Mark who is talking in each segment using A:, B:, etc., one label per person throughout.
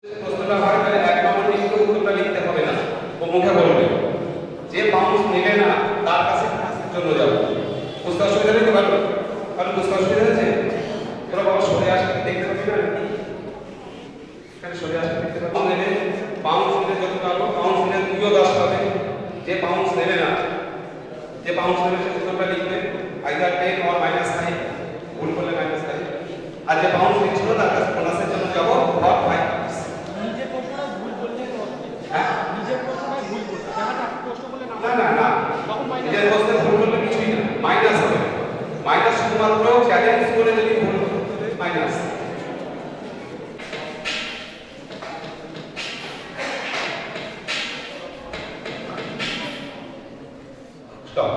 A: প্রশ্নটা হয় তাহলে এক নম্বর লিখতে উত্তরটা লিখতে হবে না, ও মুখে বলবে যে পাউন্স নেবে না তার কাছে ক্লাসের জন্য যাবো। বুঝতে অসুবিধা নেই তো? পারবে? কারণ বুঝতে অসুবিধা হয়েছে? তোরা বাবা সরে আসতে দেখতে পাবি না নাকি? এখানে সরে আসতে দেখতে পাবো নেবে। পাউন্স নিলে যত পাবো, পাউন্স নিলে তুইও 10 পাবে। যে পাউন্স নেবে না, যে পাউন্স নেবে সে উত্তরটা লিখবে আইদার 10 অর -5, ভুল করলে -5। আর যে পাউন্স নিচ্ছিল তার কাছে ক্লাসের জন্য যাবো অর 5।
B: নিজের প্রশ্নটা ভুল বললে তো
A: হ্যাঁ,
B: নিজের প্রশ্নটা ভুল বলতে যারা প্রশ্ন বলে
A: না না না,
B: তখন
A: নিজের প্রশ্নে ভুল করলে কিছুই না, মাইনাস হবে। মাইনাস শুধুমাত্র চ্যালেঞ্জ করে যদি ভুল করতে মাইনাস। স্টপ।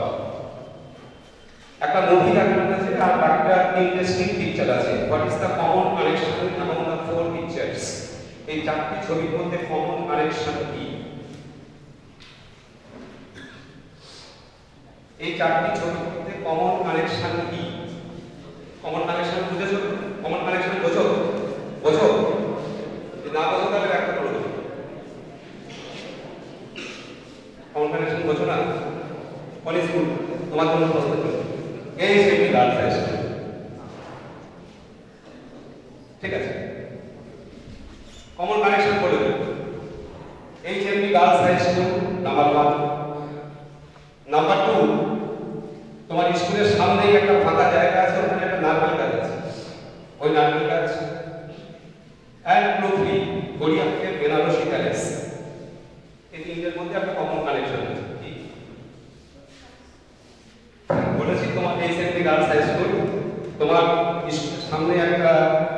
A: একটা মুভি দেখানো আছে আর বাকিটা ইন্টারেস্টিং পিকচার আছে। What is the common connection among the 4 pictures? এই চারটি ছবির মধ্যে কমন কানেকশন কি? এই চারটি ছবির মধ্যে কমন কানেকশন কি? কমন কানেকশন বুঝেছো? কমন কানেকশন বোঝো? বোঝো? যদি না বোঝো তাহলে ব্যাখ্যা করে দেবো। কমন কানেকশন বোঝো না? কোন স্কুল? তোমার জন্য প্রশ্ন করবে। এই সেটি গার্লস হাই স্কুল। ঠিক আছে, কমন কানেকশন বলে দেবো। এই সেটি girls high school number 1। Number 2, তোমার স্কুলের সামনেই একটা ফাঁকা জায়গা আছে, ওখানে একটা নারকেল গাছ আছে, ওই নারকেল গাছ। এন্ড 3, গড়িয়াহাটের বেনারসি প্যালেস। এই তিনটের মধ্যে একটা কমন কানেকশন আছে। কি বলেছি? তোমার এই সেন্টি গার্লস হাই স্কুল, তোমার স্কুলের সামনে একটা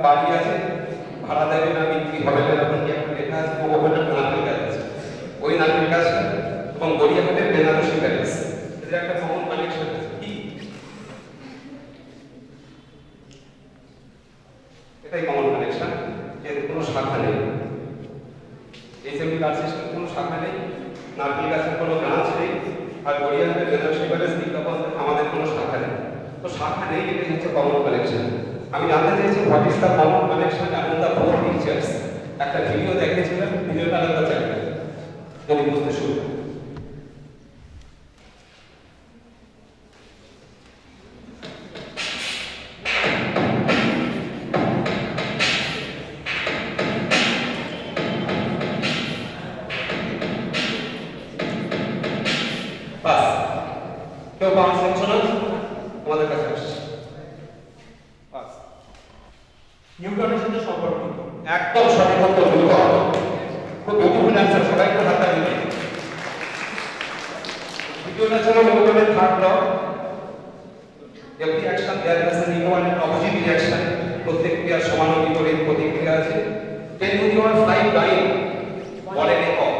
A: বাড়ি আছে, ভাড়া দেবে না, বিক্রি হবে না, এরকম কি একটা লেখা আছে, ওখানে একটা নারকেল গাছ আছে, ওই নারকেল গাছটা এবং গড়িয়াহাটের বেনারসি প্যালেস, এদের একটা কমন কানেকশন আছে। কি? এটাই কমন কানেকশন। এর কোনো শাখা নেই। এই সেমি গার্লস স্কুলের কোনো শাখা নেই, নারকেল গাছের কোনো ব্রাঞ্চ নেই, আর গড়িয়াহাটের বেনারসি প্যালেস বিজ্ঞাপনের আমাদের কোনো শাখা নেই। তো শাখা নেই, এটাই হচ্ছে কমন কানেকশন। আমি জানতে চাইছি what is the common connection among the 4 pictures? একটা ভিডিও দেখিয়েছিলাম, ভিডিওটা আলাদা চাইবে যদি বুঝতে শুরু। বাস, কেউ পাওয়া যাচ্ছে না, তোমাদের কাছে আসছে। বাস,
B: নিউটনের সাথে সম্পর্কিত।
A: একদম সঠিক উত্তর। খুব বিউটিফুল অ্যান্সার, সবাই তো হাতটা দিবে। দ্বিতীয়টা ছিল নিউটনের third law. Every action there is an equal and opposite reaction. প্রত্যেক ক্রিয়ার সমান ও বিপরীত প্রতিক্রিয়া আছে। 10 টু দি পাওয়ার 5 ডাইন বলের একক।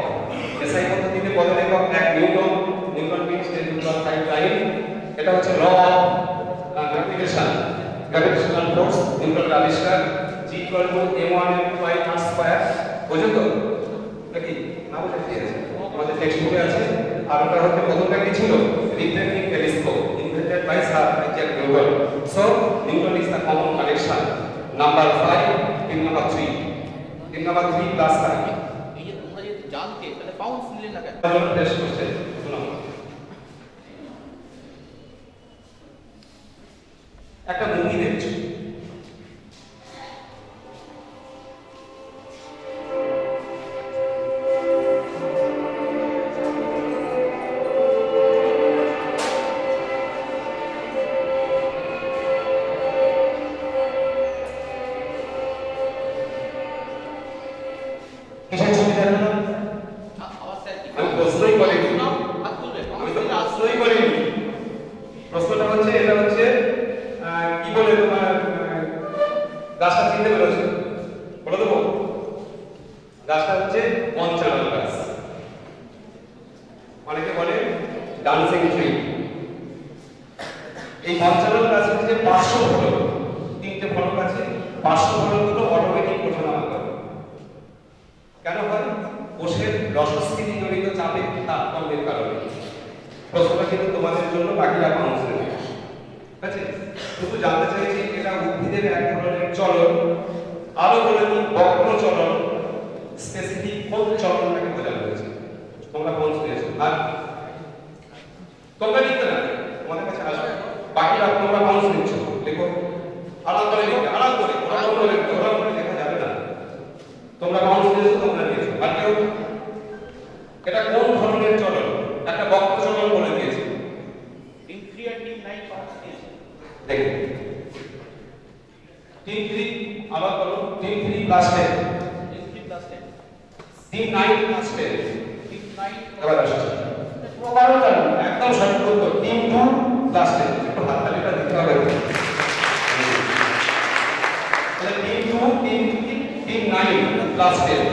A: এসআই পদ্ধতিতে বলের একক 1 newton. Newton means 10 to the power 5 dyne. এটা হচ্ছে law of gravitation, gravitational force, নিউটনের আবিষ্কার। G = m1m2r²। বুঝো তো? নাকি না বুঝে কি আছে? আমাদের টেক্সট বুকে আছে। আর ওটা হচ্ছে প্রথমটা কি ছিল? Reflecting telescope, invented by Sir Isaac Newton. So Newton is the common connection. Number 5, pin number 3. Pin number 3 plus 5.
B: এই যে তোমরা যদি জানতে তাহলে পাউন্স নিলে না কেন?
A: টেস্ট করছে, শুনো। একটা মুভি দেখছো, কিসের ছবি দেখো?
B: আবার স্যার কি
A: আমি প্রশ্নই করিনি।
B: হাত তুলবে।
A: আমি তো প্রশ্নই করিনি। প্রশ্নটা হচ্ছে, এটা হচ্ছে কি বলে তোমার গাছটা চিনতে পেরেছো? বলে দেবো? গাছটা হচ্ছে পঞ্চানন গাছ। অনেকে বলে ডান্সিং ট্রি। এই পঞ্চানন গাছ হচ্ছে পার্শ্ব ফলক। 3টে ফলক আছে, পার্শ্ব ফলকগুলো অটোমেটিক ওঠানামা করে। কেন হয়? কোষের রসস্থিতি জনিত চাপের তারতম্যের কারণে। প্রশ্নটা কিন্তু তোমাদের জন্য, বাকিরা পাউন্স নেবে। ঠিক আছে, শুধু জানতে চাইছি এটা উদ্ভিদের এক ধরনের চলন, আরো বলে কি বক্র চলন, স্পেসিফিক কোন চলনটাকে বোঝানো হয়েছে। তোমরা কোন শুনেছো? আর তোমরা লিখতে না, তোমাদের কাছে আসবে, বাকিরা তোমরা কোন শুনেছো লিখো, আলাদা করে লিখতে, আলাদা করে লিখতে, ওরা করে লেখা যাবে না। তোমরা কোন শুনেছো, তোমরা লিখছো। আর কেউ এটা কোন ধরনের চলন? একটা বক্র চলন বলে দিয়েছে।
B: টিম 3 আর টিম 9 পাউন্ডস দিয়েছে।
A: দেখুন টিম 3 আবার বলো, team 3 plus 10,
B: team 3 plus 10,
A: team 9 plus 10,
B: team 9
A: এবার আসছে প্রকারটা একদম সঠিক উত্তর, টিম 2 প্লাস 10। একটু হাততালিটা দিতে হবে। তাহলে টিম 2, টিম 3, টিম 9 প্লাস 10।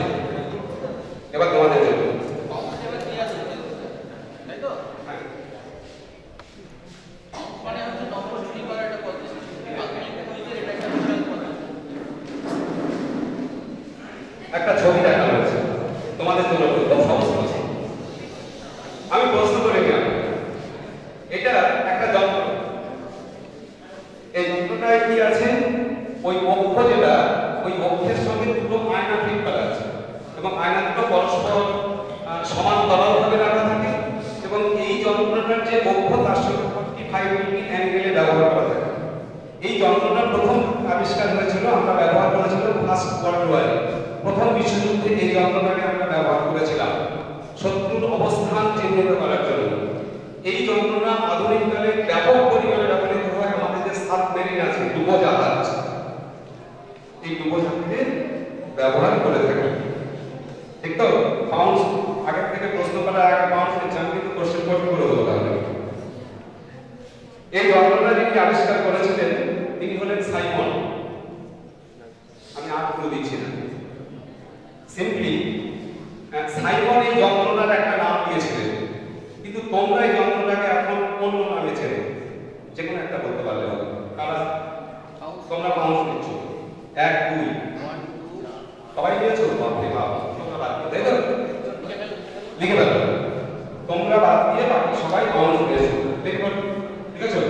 A: এবার তোমাদের জন্য
B: পাউন্ডস এবার কি আছে তাই তো?
A: হ্যাঁ,
B: পাউন্ডস মানে হচ্ছে নম্বর চুরি করার একটা পদ্ধতি। আধুনিক কুইজের এটা একটা বিশাল পদ্ধতি।
A: একটা ছবি দেখানো হয়েছে তোমাদের জন্য, খুব সহজ প্রশ্ন। আমি প্রশ্ন করে নিলাম, এটা একটা যন্ত্র, এই যন্ত্রটায় কি আছে, ওই অক্ষ যেটা, ওই অক্ষের সঙ্গে দুটো আয়না ফিট করা আছে এবং আয়না দুটো পরস্পর সমান্তরালভাবে রাখা থাকে এবং এই যন্ত্রটার যে অক্ষ তার সঙ্গে 45 ডিগ্রি অ্যাঙ্গেলে ব্যবহার করা থাকে। এই যন্ত্রটা প্রথম আবিষ্কার হয়েছিল, আমরা ব্যবহার করেছিলাম ফার্স্ট ওয়ার্ল্ড ওয়ারে, প্রথম বিশ্বযুদ্ধে এই যন্ত্রটাকে আমরা ব্যবহার করেছিলাম শত্রুর অবস্থান চিহ্নিত করার জন্য। এই যন্ত্রটা আধুনিক কালে ব্যাপক পরিমাণে ব্যবহৃত হয় আমাদের যে সাবমেরিন আছে, ডুবোজাহাজ, এই ডুবোজাহাজে ব্যবহার করে থাকে। ঠিক তো? পাউন্ডস আগে থেকে প্রশ্ন করার আগে পাউন্ডস নিচ্ছে, আমি কিন্তু কোশ্চেন কোড করে দেবো। তাহলে এই যন্ত্রটা যিনি আবিষ্কার করেছিলেন তিনি হলেন সাইমন। আমি আর পুরো দিচ্ছি না, সিম্পলি সাইমন এই যন্ত্রটার একটা নাম দিয়েছিলেন, কিন্তু তোমরা এই যন্ত্রটাকে এখন অন্য নামে চেনো, যে কোনো একটা বলতে পারলে হবে। কারণ তোমরা পাউন্ডস নিচ্ছ 1 2 সবাই নিয়েছো, বাপরে বাপ, তোমরা বাদ দিয়ে, তাই তো? লিখে ফেলো, তোমরা বাদ দিয়ে বাকি সবাই পাউন্ডস নিয়েছো। ঠিক আছে?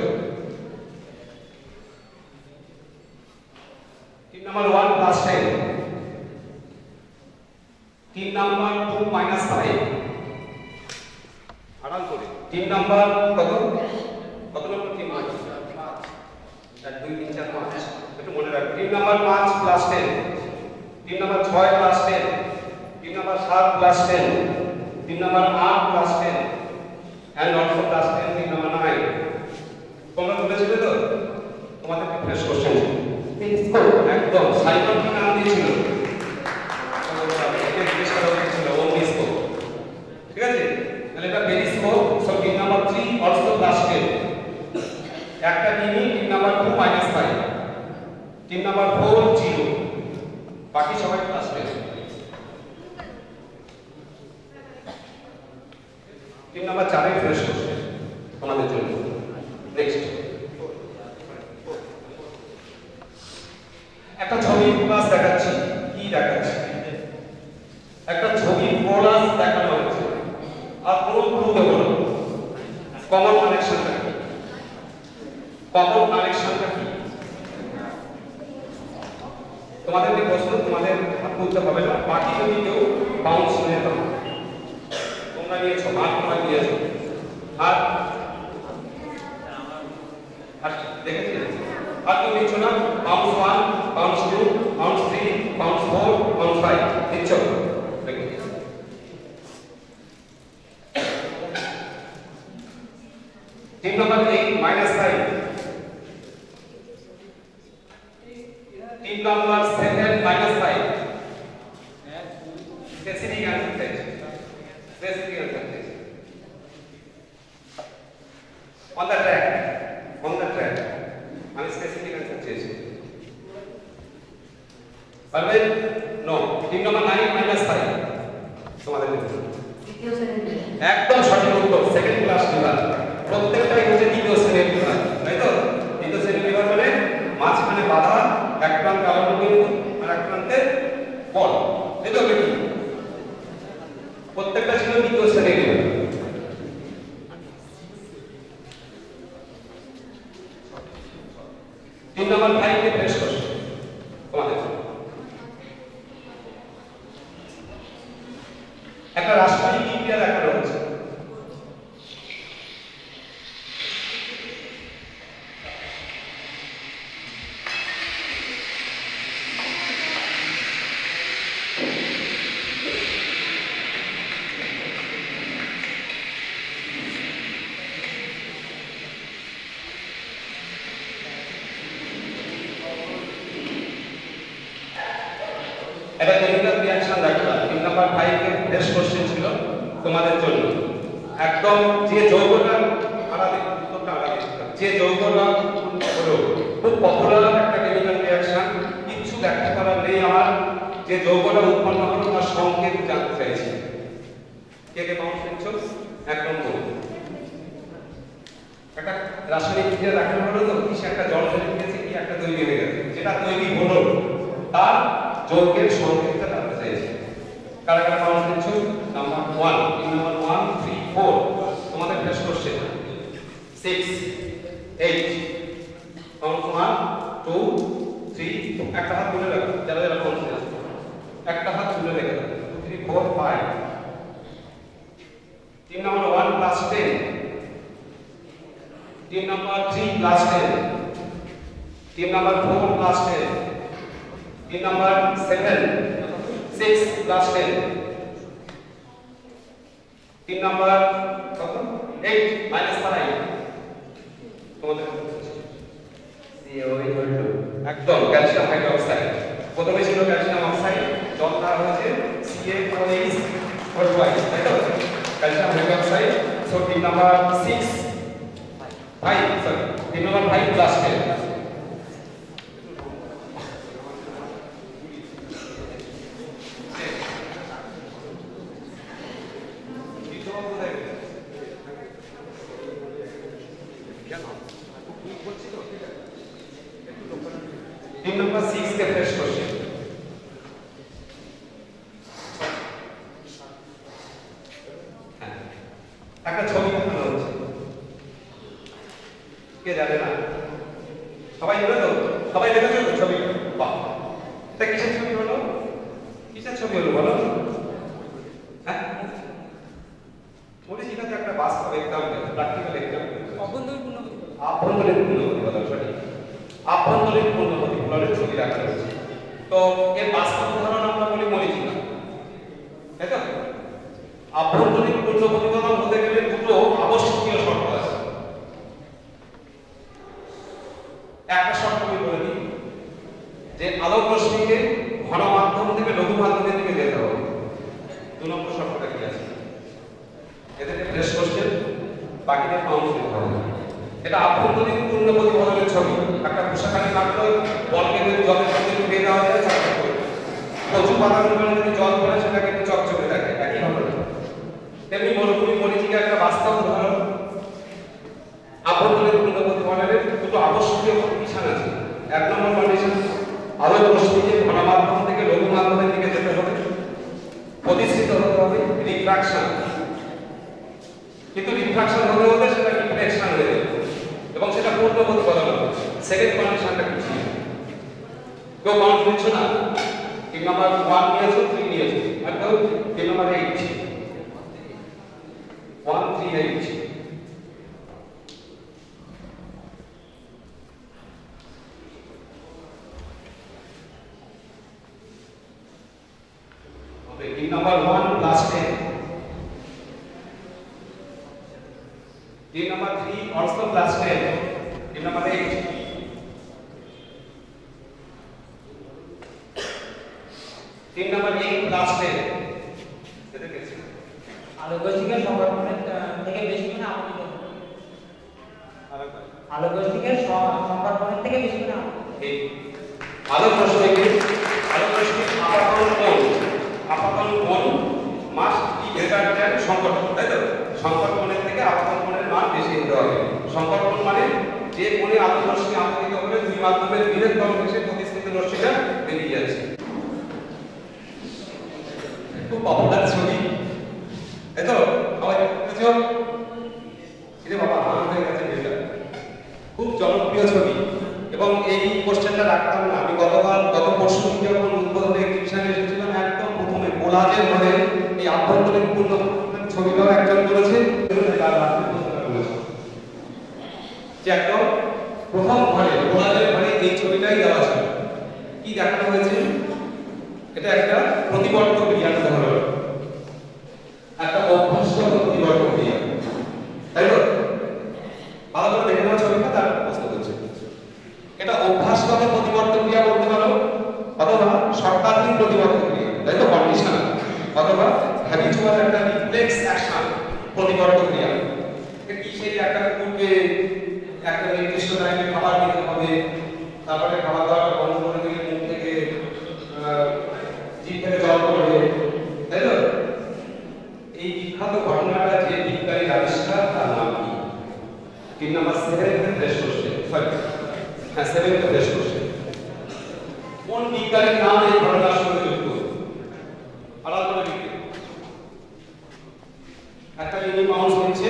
A: Team number 1 plus 10, team number 2 minus 5, আড়াল করে টিম নাম্বার কত নম্বর টিম? 5, 1 2 3 4 5, একটু মনে রাখো। Team number 5 plus 10, team number 6 plus 10, team number 7 plus 10, team number 8 plus 10 and also plus 10 team number 9। তোমরা বুঝেছিলে তো? তোমাদের কি ফ্রেশ কোশ্চেন? একদম সাইমন কি নাম দিয়েছিল? এটা জিজ্ঞেস করা উচিত ছিল, ও মিসকো। ঠিক আছে? তাহলে এটা periscope, so team number 3 also plus 10। একটা টিমই team number 2 minus 5, team number 4 0, বাকি সবাই প্লাস 10। টিম নাম্বার 4 এর ফ্রেশ কোশ্চেন তোমাদের জন্য। নেক্সট একটা ছবি প্লাস দেখাচ্ছি, কি দেখাচ্ছি? একটা ছবি প্লাস দেখানো হচ্ছে, আর কোনো ক্লু দেবো না। কমন কানেকশনটা কি? কমন কানেকশনটা কি? তোমাদেরকে প্রশ্ন, তোমাদের হাত তুলতে হবে না, বাকি যদি কেউ বাউন্স নিয়ে দাও, তোমরা নিয়েছো, মার্ক তোমার নিয়েছো। আর দেখেছি, আর কেউ নিচ্ছ না? Bounce 1, bounce 2, bounce 3, bounce 4, bounce 5 নিচ্ছ? Team number 8 minus 5, team number 7 minus 5, specific answer চাইছে, স্পেসিফিক অ্যান্সার চাইছে। অন দ্য ট্র্যাক, আমি স্পেসিফিক অ্যান্সার চেয়েছি। পারবে? নো। টিম নাম্বার 9 minus 5 তোমাদের একদম সঠিক উত্তর, সেকেন্ড ক্লাস বিভাগ। প্রত্যেকটাই হচ্ছে দ্বিতীয় শ্রেণীর বিভাগ, তাই তো? দ্বিতীয় শ্রেণীর বিভাগ মানে মাঝখানে বাধা, এক প্রান্তে আলোর বিন্দু আর এক প্রান্তে বল, তাই তো? প্রত্যেকটা ছিল দ্বিতীয় শ্রেণীর বিভাগ। টিম নাম্বার 5 কে ফ্রেশ কোশ্চেন তোমাদের। এটা কেমিক্যাল রিঅ্যাকশন দেখো। 3 নাম্বার 5 এর বেস্ট কোশ্চেন ছিল তোমাদের জন্য। একদম যে যৌগটা যে যৌগটা হলো খুব পপুলার একটা কেমিক্যাল রিঅ্যাকশন, কিছু ব্যাখ্যা করার নেই আমার, যে যৌগটা উৎপন্ন হলো তার সংকেত জানতে চাইছি। কে কে পাউন্ড নিচ্ছো? একদম একটা রাসায়নিক বিক্রিয়া দেখানো হলো তো, কিছু একটা জল ফেলে দিয়েছে, কি একটা তৈরি হয়ে গেছে, যেটা তৈরি হলো তার যৌগের সংকেতটা জানতে চাইছি। কারা কারা পাউন্ড নিচ্ছো? নাম্বার 1, নাম্বার 1, 3, 4 তোমাদের ফেস করছে। 6, 8 কাউন্ট 1, 2, 3 একটা হাত তুলে রাখো যারা যারা পাউন্ড নিচ্ছো, একটা হাত তুলে রেখে দাও। 2, 3, 4, 5 team number 1 plus 10, team number 3 plus 10, team number 4 plus 10, team number 7 6 plus 10, team number কত 8 মাইনাস 5 তোমাদের একদম ক্যালসিয়াম হাইড্রোক্সাইড। প্রথমে ছিল ক্যালসিয়াম অক্সাইড, জল দেওয়া হয়েছে CaO4H, তাই তো calcium hydroxide. So team number 6 5 sorry team number 5 plus 10 team number 6 কে ফ্রেশ করছি। একটা ছবি দেখানো হচ্ছে, কে জানে না? সবাই জানে তো? সবাই দেখেছো তো ছবি? বাহ, এটা কিসের ছবি হলো? কিসের ছবি হলো বলো? হ্যাঁ বলেছি না যে একটা বাস্তব এক্সাম্পল, প্র্যাকটিক্যাল এক্সাম্পল।
B: অভ্যন্তরীণ পূর্ণগতি
A: আভ্যন্তরীণ পূর্ণগতি বলা সঠিক। আভ্যন্তরীণ পূর্ণগতি বলার ছবি রাখা হয়েছে। তো এর বাস্তব উদাহরণ আমরা বলি মরিচিকা, তাই তো? আভ্যন্তরীণ পূর্ণগতি হতে গেলে দুটো আবশ্যকীয় শর্ত আছে। একটা শর্ত আমি বলে দিই, যে আলোক রশ্মিকে ঘন মাধ্যম থেকে লঘু মাধ্যমের দিকে যেতে হবে। 2 নম্বর শর্তটা কি আছে? এদেরকে ফ্রেশ কোশ্চেন, বাকিটা পাউন্ড দিতে হবে। এটা আভ্যন্তরীণ পূর্ণ প্রতিফলনের ছবি। একটা পোশাকানি কাটলো, বলকে যদি জলের মধ্যে ডুবিয়ে দেওয়া যায় চকচক করে, প্রচুর পাতার পরিমাণে যদি জল পড়ে সেটা কিন্তু চকচকে থাকে, একই ভাবে। তেমনি মরুভূমি মরিচিকা একটা বাস্তব উদাহরণ। আভ্যন্তরীণ পূর্ণ প্রতিফলনের দুটো আবশ্যকীয় কন্ডিশন আছে। 1 নম্বর কন্ডিশন, আলোক রশ্মিকে ঘন মাধ্যম থেকে লঘু মাধ্যমের দিকে যেতে হবে, প্রতিসৃত হতে হবে, রিফ্রাকশন। কিন্তু রিফ্রাকশন হতে হতে সেটা রিফ্লেকশন হয়ে যাবে এবং সেটা পূর্ণ প্রতিফলন হবে। সেকেন্ড কন্ডিশনটা কি ছিল? কেউ কাউন্ট দিচ্ছ না? টিম নাম্বার 1 নিয়েছো, 3 নিয়েছো, আর কেউ team number 8 1 3 8 okay, team number 1 plus 10, team number 3 also plus 10, team number 8, team number 8 plus 10 এটা কি?
C: আলোক রশ্মিকে সংকর্ষণের থেকে বেশি গুণে আপতিত হবে। আলোক রশ্মিকে সংকর্ষণের থেকে বেশি গুণে আপতিত।
A: ঠিক। আলোক রশ্মিকে আপাতন কোণ must be greater than Sankarshana, তাই তো? সংকর্ষণের থেকে আপাতন কোণের মান বেশি হতে হবে। সংকর্ষণ মানে যে কোণে আলোক রশ্মি আপতিত হলে দুই মাধ্যমের বিভেদ তরঙ্গ এসে প্রতিসৃত রশ্মিটা বেরিয়ে যাচ্ছে। খুব পপুলার ছবি, তাই তো? সবাই দেখেছো? এটা বাবা হান হয়ে গেছে এটা। খুব জনপ্রিয় ছবি এবং এই কোশ্চেনটা রাখতাম না আমি। গত পরশু যখন উদ্বোধনী এক্সিবিশনে এসেছিলাম, একদম প্রথমে কোলাজের ঘরে এই আভ্যন্তরীণ পূর্ণ ছবিটাও একজন করেছে, যে একদম প্রথম ঘরে কোলাজের ঘরে এই ছবিটাই দেওয়া ছিল। কি দেখানো হয়েছে? এটা একটা প্রতিবর্তক ক্রিয়ার উদাহরণ, একটা অভ্যাসগত প্রতিবর্তক ক্রিয়া, তাই তো? ভালো করে দেখে নেওয়া ছবিটা, তার প্রশ্ন করছে। এটা অভ্যাসগত প্রতিবর্তক ক্রিয়া বলতে পারো, অথবা শর্তাধীন প্রতিবর্ধক ক্রিয়া, তাই তো কন্ডিশনাল, অথবা হ্যাবিচুয়াল একটা রিফ্লেক্স অ্যাকশন প্রতিবর্ধক ক্রিয়া। কি সেই একটা কুকুরকে একটা নির্দিষ্ট টাইমে খাবার দিতে হবে, তারপরে খাবার দাওয়াটা বন্ধ করে দিলে মুখ থেকে জিভ থেকে জল পড়বে, তাই তো? এই বিখ্যাত ঘটনাটা যে বিজ্ঞানীর আবিষ্কার তার নাম কি? 3 নম্বর 7 ফ্রেশ কোশ্চেন, সরি হ্যাঁ 7 ফ্রেশ কোশ্চেন। কোন বিজ্ঞানীর নাম এই ঘটনার সঙ্গে যুক্ত? আলাদা করে লিখতে একটা মিনি মাউস নিচ্ছে,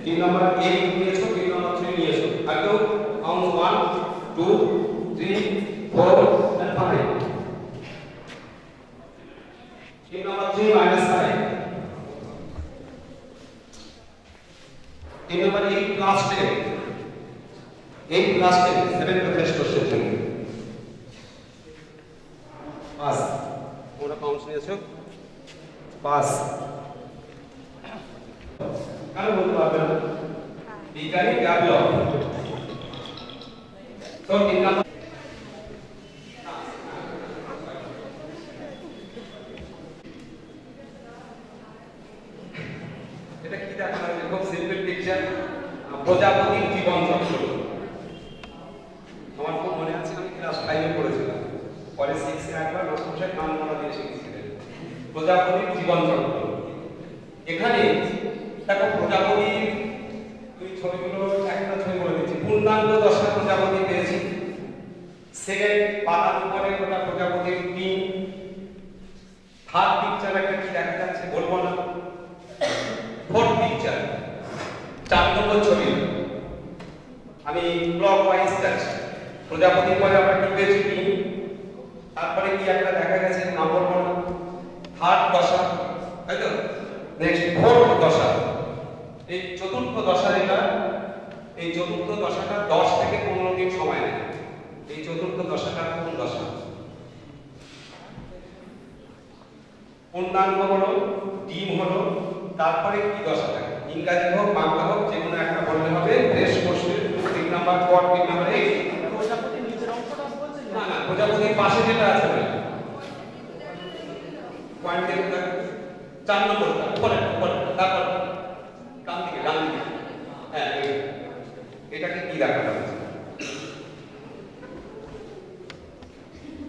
A: 3 নম্বর 8 নিয়েছো, 3 নম্বর 3 নিয়েছো, আর তো mouse 1 2 3 4 and 5, 3 number 3 minus 5, 3 number 8 plus 10, 8 plus 10 7 to fresh question জন্য পাস। ওরা কাউন্টস নিয়েছো পাস, কারণ বলতে পারবে না বিজ্ঞানী ডেভেলপ। তো 3 নম্বর এটা কি দেখানো হয়েছে? খুব সিম্পল পিকচার, প্রজাপতির জীবন চক্র। আমার খুব মনে আছে, আমি ক্লাস 5 এ পড়েছিলাম, পরে 6 এ একবার মাস্টারমশাই নাম মনে দিয়ে শিখিয়েছিলেন প্রজাপতির জীবন চক্র। এখানে দেখো প্রজাপতির দুই ছবিগুলো, একটা ছবি বলে দিচ্ছি, পূর্ণাঙ্গ দশা প্রজাপতি পেয়েছি। সেকেন্ড পাতার উপরে ওটা প্রজাপতির ডিম। থার্ড পিকচার একটা কি দেখা যাচ্ছে বলবো না। ফোর্থ পিকচার 4 নম্বর ছবি, আমি ক্লক ওয়াইজ যাচ্ছি। প্রজাপতির পরে আমরা কি পেয়েছি? ডিম। তারপরে কি একটা দেখা গেছে নাম বলবো না, থার্ড দশা, তাই তো? নেক্সট ফোর্থ দশা। এই চতুর্থ দশা যেটা, এই চতুর্থ দশাটা 10 থেকে 15 দিন সময় নেয়। এই চতুর্থ দশাটা কোন দশা? পূর্ণাঙ্গ হলো, ডিম হলো, তারপরে কি দশা থাকে? ইংরাজি হোক বাংলা হোক যে কোনো একটা বললে হবে। Fresh question 3 number 4, 3 number 8।
B: প্রজাপতির নিচের অংশটা বলছেন
A: না না, প্রজাপতির পাশে যেটা আছে পয়েন্টের 4 নম্বরটা পরে পরে, তারপর ডান দিকে হ্যাঁ, এটাকে কি দেখানো হয়েছে?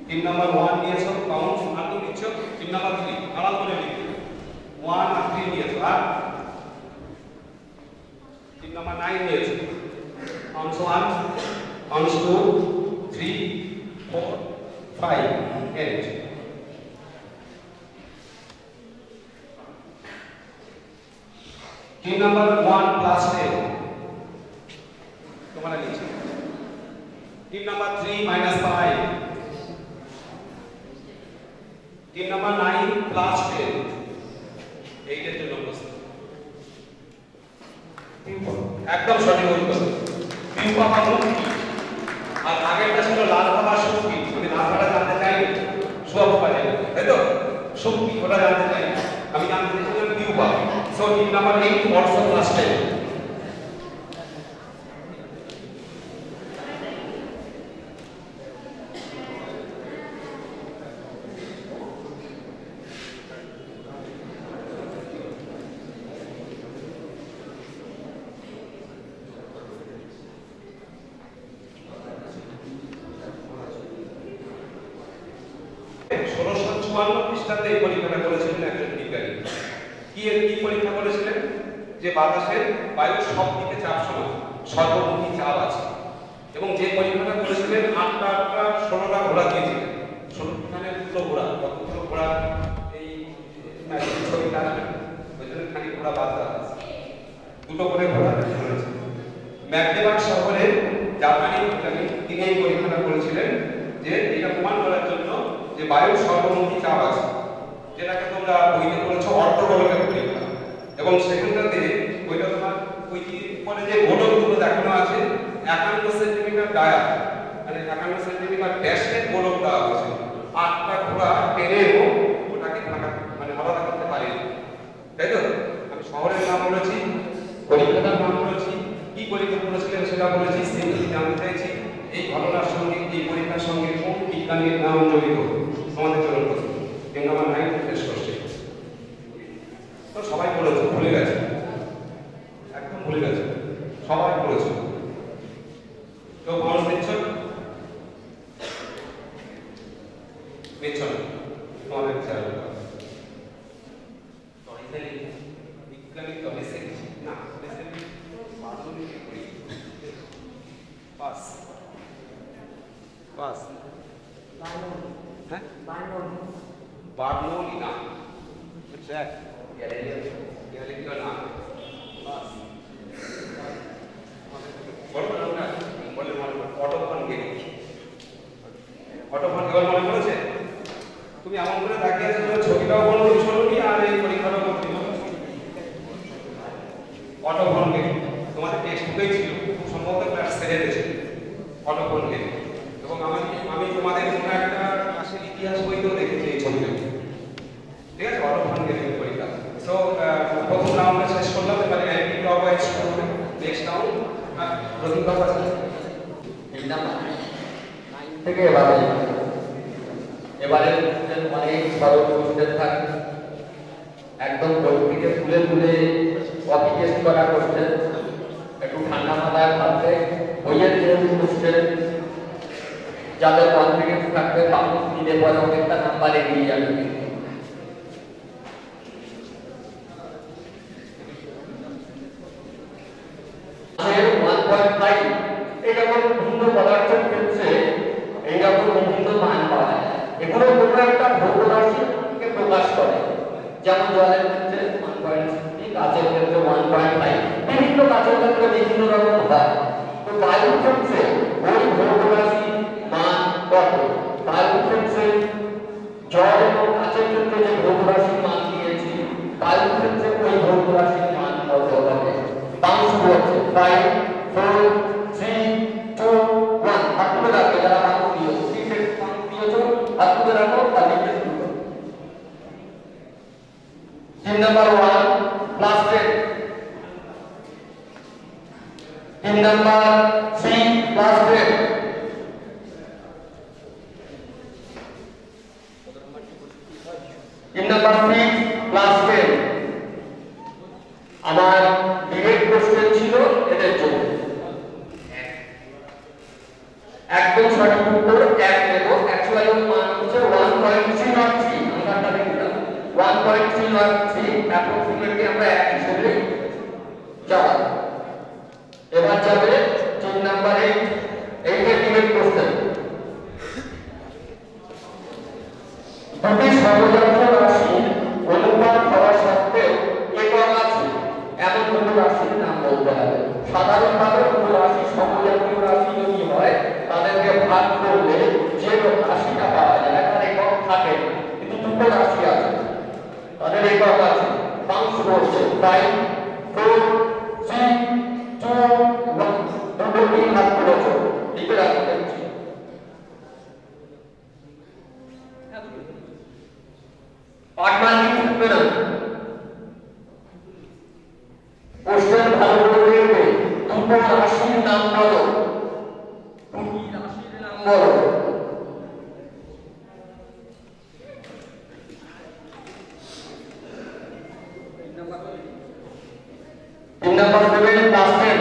A: 3 নাম্বার 1 নিয়েছো, কাউন্ট আর তো নিচ্ছো। 3 নাম্বার 3 আলাদা করে লিখো, 1 আর 3 নিয়েছো, আর 3 নাম্বার 9 নিয়েছো, কাউন্ট 1 কাউন্ট 2 3 4 5 8। 3 নাম্বার 1 প্লাস 10 তোমরা নিচে। 3 নাম্বার 3 মাইনাস 5, 3 নাম্বার 9 প্লাস 10, 8 এর জন্য প্রশ্ন। একদম সঠিক উত্তর। পিউপা বা মুক্তি। আর আগেরটা ছিল লার্ভা বা শক্তি, আমি লার্ভাটা জানতে চাই, শুয়োপোকা জানি, তাই তো? শক্তি ওটা জানতে চাই, আমি জানতে চাইছিলাম pupa. So 3 number 8 also plus 10। খ্রিস্টাব্দে এই পরীক্ষাটা করেছিলেন একজন বিজ্ঞানী। কি পরীক্ষা করেছিলেন? যে বাতাসের বায়ুর সব দিকে চাপ সমান, সর্বমুখী চাপ আছে। এবং যে পরীক্ষাটা করেছিলেন 8টা 16টা ঘোড়া দিয়েছিলেন। 16খানে দুটো ঘোড়া, কতগুলো ঘোড়া এই ছবিটা ওই জন্য খালি ঘোড়া বাদ দেওয়া আছে, দুটো করে ঘোড়া করেছে। ম্যাগনেবার্গ শহরে জাপানি বিজ্ঞানী তিনি এই পরীক্ষাটা করেছিলেন যে এটা প্রমাণ করার জন্য যে বায়ুর সর্বমুখী চাপ আছে, যেটাকে তোমরা বইতে পড়েছো অর্ধগোলকের পরীক্ষা। এবং সেখানটাতে ওইটা তোমার ওই পরে যে গোলকগুলো দেখানো আছে 51 সেন্টিমিটার ডায়া, মানে 51 সেন্টিমিটার ব্যাসের গোলক দেওয়া আছে। 8টা ঘোড়া টেনেও ওটাকে ফাঁকা মানে আলাদা করতে পারে, তাই তো? আমি শহরের নাম বলেছি, পরীক্ষাটার নাম বলেছি, কি পরীক্ষা করেছিলেন সেটা বলেছি। সেই জানতে চাইছি এই ঘটনার সঙ্গে, এই পরীক্ষার সঙ্গে কোন বিজ্ঞানীর নাম জড়িত। পেছনে তোমাদের খেয়াল করো টরিসেলি বিজ্ঞানী টরিসেলি না টরিসেলি বার্নৌলি করি পাস পাস হ্যাঁ বার্নৌলি না দেখ গ্যালিলিও না পাস বলো না বলে অটো ফোন গেলি অটো ফোন কেবল মনে পড়েছে তুমি এমন করে তাকিয়ে আছো তোমার ছবিটাও বলো শুনুনি আর এই পরীক্ষাটাও করতে অটো ফোন গেলি তোমাদের টেক্সট বুকেই ছিল খুব সম্ভবত ক্লাস 7 এ ছিল অটো ফোন গেলি এবং আমি তোমাদের কোনো একটা ক্লাসের ইতিহাস বইতেও দেখেছি এই ছবিটা ঠিক আছে অটো ফোন গেলি পরীক্ষা সো প্রথম রাউন্ডে শেষ করলাম এবারে অ্যান্টি ক্লকওয়াইজ শুরু হবে নেক্সট রাউন্ড প্রথম ক্লক আছে
D: এই নাম্বার 9 থেকে এবারে অনেক সরল কোশ্চেন থাকবে একদম বই থেকে তুলে তুলে কপি পেস্ট করা কোশ্চেন একটু ঠান্ডা মাথায় ভাববে বইয়ের যে কোশ্চেন যাদের কনফিডেন্স থাকবে তাদের দিলে পরে অনেকটা নাম্বার এগিয়ে যাবে বিভিন্ন পদার্থের ক্ষেত্রে এইরকম বিভিন্ন মান পাওয়া যায় এগুলো কোনো একটা ভৌত রাশিকে প্রকাশ করে যেমন জলের ক্ষেত্রে 1.6 কাচের ক্ষেত্রে 1.5 বিভিন্ন কাচের ক্ষেত্রে বিভিন্ন রকম হয় তো বায়ুর ক্ষেত্রে ওই ভৌত রাশির মান কত বায়ুর ক্ষেত্রে জল এবং কাচের ক্ষেত্রে যে ভৌত রাশির মান দিয়েছি বায়ুর ক্ষেত্রে ওই ভৌত রাশির মান কত হবে বাউন্স হচ্ছে 5 4 3 2 1 হাতগুলো রাখবে যারা বাউন্স দিয়েছো 3 সেট বাউন্স দিয়েছো হাতগুলো রাখো আর লিখে শুরু করো 3 number 1 plus 10 3 number 3 plus 10 3 number 6 plus 10 আমার ডিরেক্ট কোশ্চেন ছিল এদের জন্য একদম সঠিক উত্তর 1 নেব অ্যাকচুয়ালি মান হচ্ছে 1.303 আমরা লিখলাম 1.303 অ্যাপ্রক্সিমেটলি আমরা 1 হিসেবে যাব এবার যাবে 3 নাম্বার 8 এইটা ডিরেক্ট কোশ্চেন দুটি সহজাত রাশি অনুপাত হওয়া সত্ত্বেও একক আছে এমন কোনো রাশির নাম বলতে হবে সাধারণভাবে কোনো রাশি সমজাতীয় রাশি যদি হয় তাদেরকে ভাগ করলে যে রাশিটা পাওয়া যায় তার একক থাকে কিন্তু দুটো রাশি আছে তাদের একক আছে বাউন্স বলছে 5 4 3 2 1 দুটোই ভাগ করেছো লিখে রাখতে হচ্ছে পাটমানি থাকবে না কোশ্চেন ভালো করে দেখবে দুটো রাশির নাম বলো দুটি রাশির নাম বলো তিন নাম্বার দেবেন প্লাস 10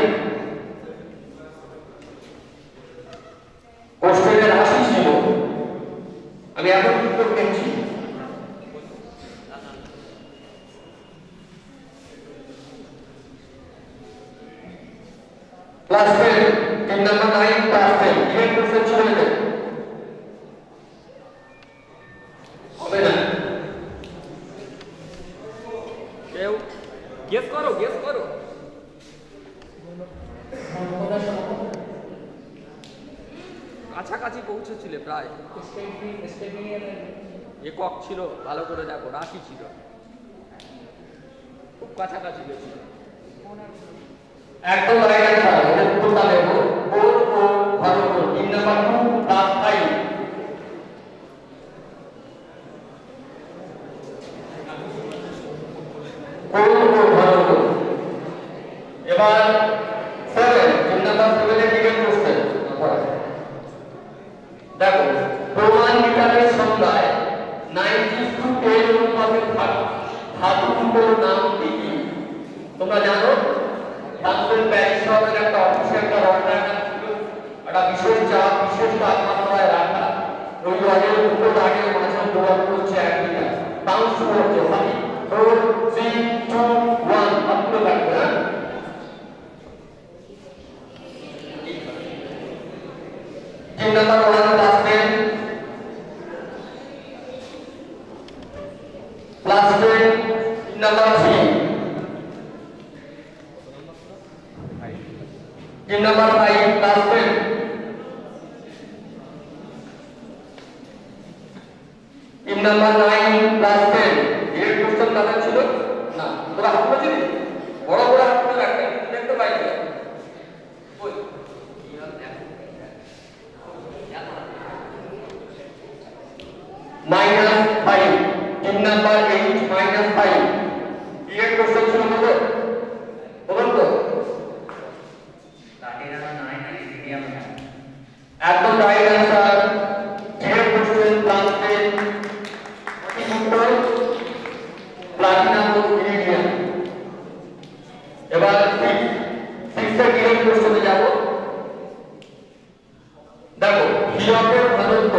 D: কোশ্চেনের রাশি ছিল আমি এখন উত্তর দিচ্ছি প্লাস 10 তিন নাম্বার 9 প্লাস 10 ডিরেক্ট কোশ্চেন ছিল এটা হবে না
B: কেউ গেস করো কাছাকাছি পৌঁছেছিলে প্রায় একক ছিল ভালো করে দেখো রাশি ছিল খুব কাছাকাছি গেছিল
D: একদম রাইট অ্যান্সার এটা উত্তরটা দেব 4 ভালো করে 3 নাম্বার 2 প্লাস 5 ভালো করে এবার 7 3 নাম্বার 7 এর দিকে কোশ্চেন দেখো প্রমাণ বিকারের সংজ্ঞায় 90:10 অনুপাতে ধাতুগুলোর নাম কি তোমরা জানো ফ্রান্সের প্যারিস শহরের একটা অফিসে একটা রটার ছিল একটা বিশেষ চাপ বিশেষ তাপমাত্রায় রাখা ওই জলের উপর দাঁড়িয়ে মাঝখানে দৌড়ান করছে 1 মিটার বাউন্স করছে ফাইভ 4 3 2 1 আপনি লাগবে না team number 1 plus 10 plus 10 team number 3 team number 5 plus 10 team number 9 plus 10 এর কোশ্চেন কাটা ছিল না তোরা হাত পাচ্ছি বড় বড় হাত করে রাখতে দেখতে পাই না ওই -5 টিম নাম্বার 8 -5 এর কোশ্চেন ছিল কত বলুন তো একদম রাইট অ্যান্সার এর কোশ্চেন প্লাস 10 প্লাটিনাম ইরিডিয়াম এবার 6 এর ডিরেক্ট কোশ্চেনে যাব দেখো হীরকের ঘনত্ব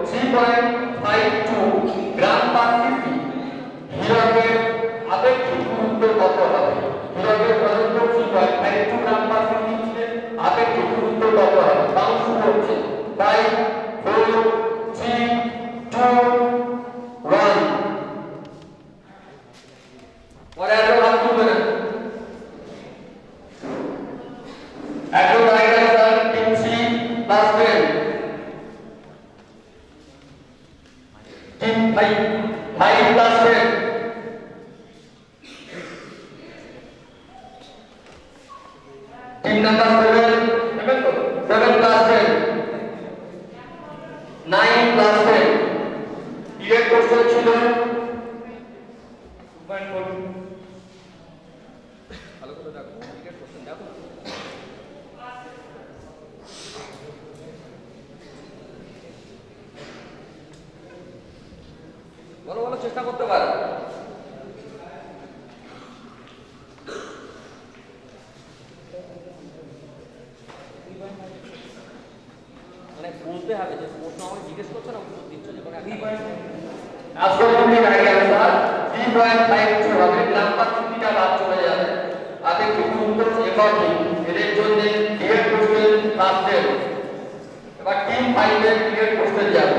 D: 3.52 গ্রাম পার সিসি হীরকের আপেক্ষিক গুরুত্ব কত হবে হীরকের ঘনত্ব 3.52 গ্রাম পার সিসি আপেক্ষিক গুরুত্ব কত হবে বাউন্স করছে 5 4 3 2 1 পরে আর হাত তুলবে না একদম right answer team C plus 10 team 5 plus 10 team number 7 দেখেন তো 7 প্লাস 10 9 প্লাস 10 ডিরেক্ট কোশ্চেন ছিল 2.4
B: ভালো করে দেখো ক্রিকেট কোশ্চেন দেখো
D: বলো বলো চেষ্টা করতে পারো
B: মানে বলতে হবে যে প্রশ্ন আমাকে জিজ্ঞেস করছে না উত্তর দিচ্ছ যে মানে
D: absolutely right answer 3.52 হবে নাম্বার 3টা বাদ চলে যাবে আপেক্ষিক গুরুত্ব এককই এর জন্য ডিরেক্ট কোশ্চেন প্লাস 10 এবার টিম 5 এর ডিরেক্ট কোশ্চেন যাবে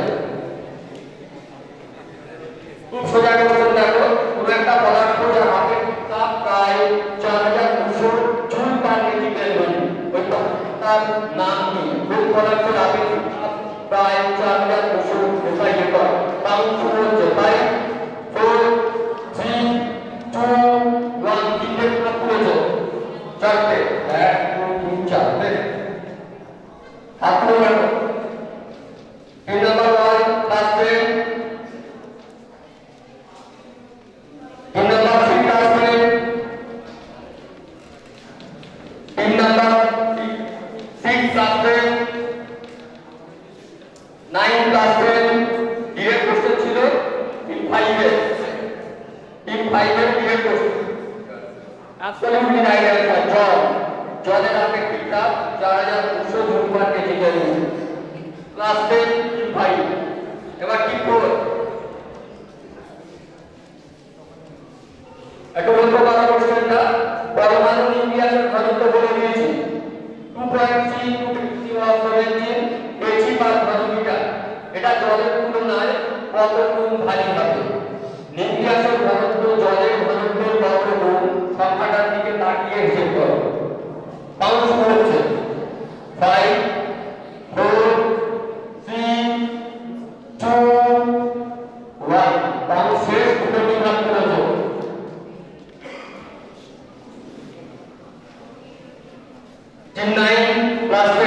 D: খুব সোজা কোশ্চেন দেখো কোন একটা পদার্থ যার আপেক্ষিক তাপ প্রায় 4200 জুল পার কেজি কেলভিন ওই তার নাম কি কোন পদার্থের আপেক্ষিক তাপ প্রায় 4200 এসআই একক বাউন্স হচ্ছে 5 4 3 2 1 তিনটে ভাগ করেছো চারটে 1 2 3 চারটে হাত তুলে রাখো team number 1 plus 10 team number 3 plus 10 team number 6 plus 10 9 plus 10 direct question ছিল টিম 5 এর direct question absolutely right answer জলের আপেক্ষিক তাপ 4200 joule per KG Kelvin plus 10 team 5 এবার টিম 4 একটু লক্ষ্য করা কোশ্চেনটা পরমাণু নিউক্লিয়াসের ঘনত্ব বলে দিয়েছি 2.3 কেজি পার ঘনমিটার এটা জলের তুলনায় কত গুণ ভারী হবে নিউক্লিয়াসের ঘনত্ব জলের ঘনত্বের কত গুণ সংখ্যাটার দিকে তাকিয়ে হিসেব করো বাউন্স করছে 5 4 3 2 1 বাউন্স শেষ দুটো ভাগ করেছো টিম 9 প্লাস 10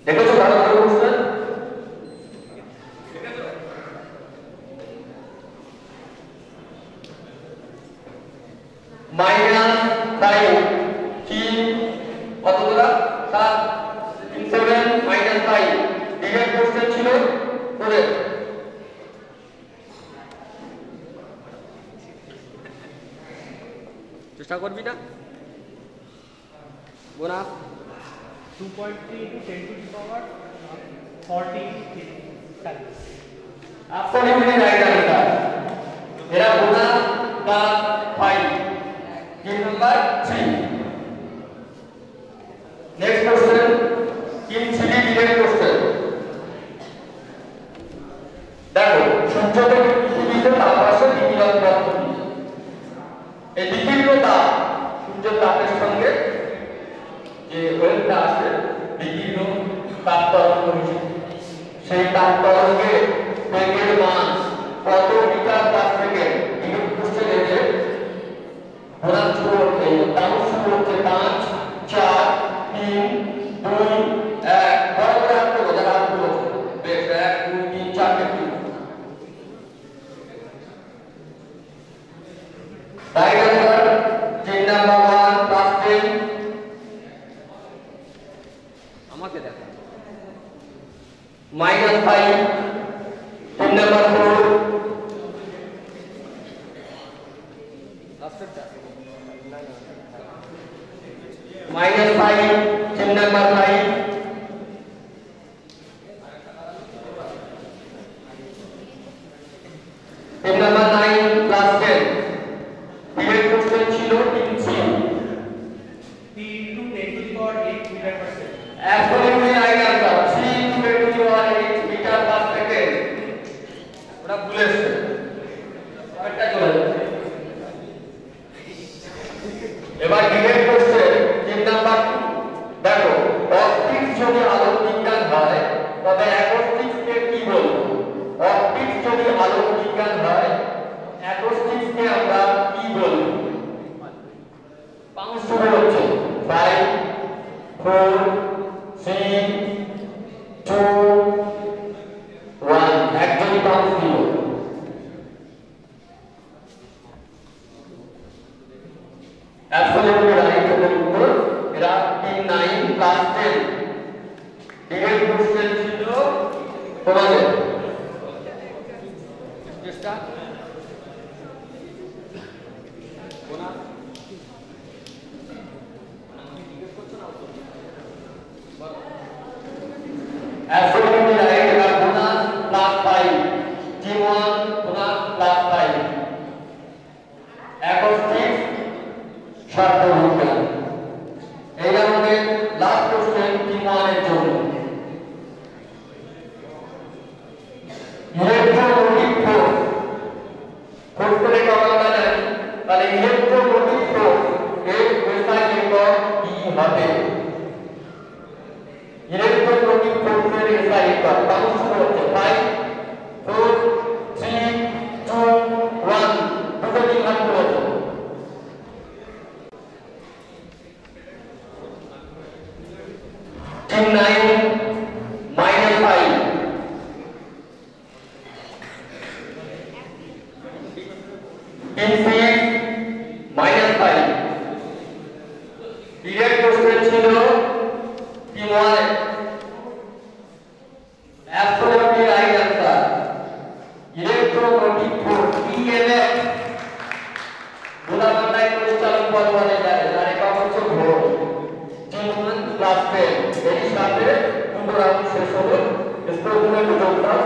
D: দেখেছো ভালো করে কোশ্চেন -5 কি কতগুলা 7 7 -5 ডিরেক্ট কোশ্চেন ছিল করে
B: চেষ্টা করবি না বোনা 2.3 into 10 to the power 40 times.
D: Absolutely right answer. मेरा bonus plus 5 team number 3. Next question team 3 debate question. देखो সূর্য থেকে পৃথিবীতে তাপমাত্রা বিকিরণ পদ্ধতি. এই বিকিরণ তাপ সূর্যের তাপের সঙ্গে যে ওয়েভটা আছে বিকিরণ তাপ তরঙ্গ হিসেবে সেই তাপ তরঙ্গে বেগের মান কত metre per second degree question এতে ওরা শুরু হচ্ছে তাও শুরু হচ্ছে 5 4 3 2 1 বরাবর হাত করো যারা হাত করো বেশ 1 2 3 4 কে রাইট আনসার 3 নাম্বার 1 প্লাস 10 আমাকে দেখা -5 3 number 4 লাস্টেরটা -5 3 number 5 3 number 9 plus 10 debate question ছিল 3
B: P into 10 to the power 8 meter per second.
D: Absolutely right answer. 3 into 10 to the power 8 meter per second. ওটা ভুল এসেছে। পরেরটা চলে যাচ্ছে। এবার ডিবেট কোশ্চেন 3 নাম্বার 2 দেখো অপটিক্স যদি আলোক বিজ্ঞান হয় তবে অ্যাকোস্টিক্সকে কি বলবো? অপটিক্স যদি আলোক বিজ্ঞান হয় অ্যাকোস্টিক্সকে আমরা কি বলবো? পাঁচ শুরু হচ্ছে 5 4 3 2 1 একজনই পাঁচ দিল। Absolutely right উত্তর এরা 3 9 প্লাস 10 ডিবেট কোশ্চেন ছিল তোমাদের চেষ্টা কোনা Absolutely right এবার bonus plus 5 team 1 bonus plus 5 অ্যাকোস্টিক্স শর্ত বিজ্ঞান এই রাউন্ডে লাস্ট কোশ্চেন টিম 1 এর জন্য ইলেকট্রোমোটিভ ফোর্স ফোর্স করে কথা জানেন তাহলে ইলেকট্রোমোটিভ ফোর্স এর এসআই একক কি হবে ইলেকট্রোমোটিভ ফোর্সের এসআই একক তাহলে শুরু হচ্ছে 5 4 3 2 1 দুটো দিন হাত করেছে টিম 9 -5 টিম 6 -5 ডিরেক্ট কোশ্চেন ছিল team 1 Absolutely right answer. Electromotive force EMF গোলাকার পরিচালন পথ বলে যায় যার একক হচ্ছে ভোল্ট +10 এর সাথে পুরো রাউন্ড শেষ হলো স্পোর্টসম্যান যোগদান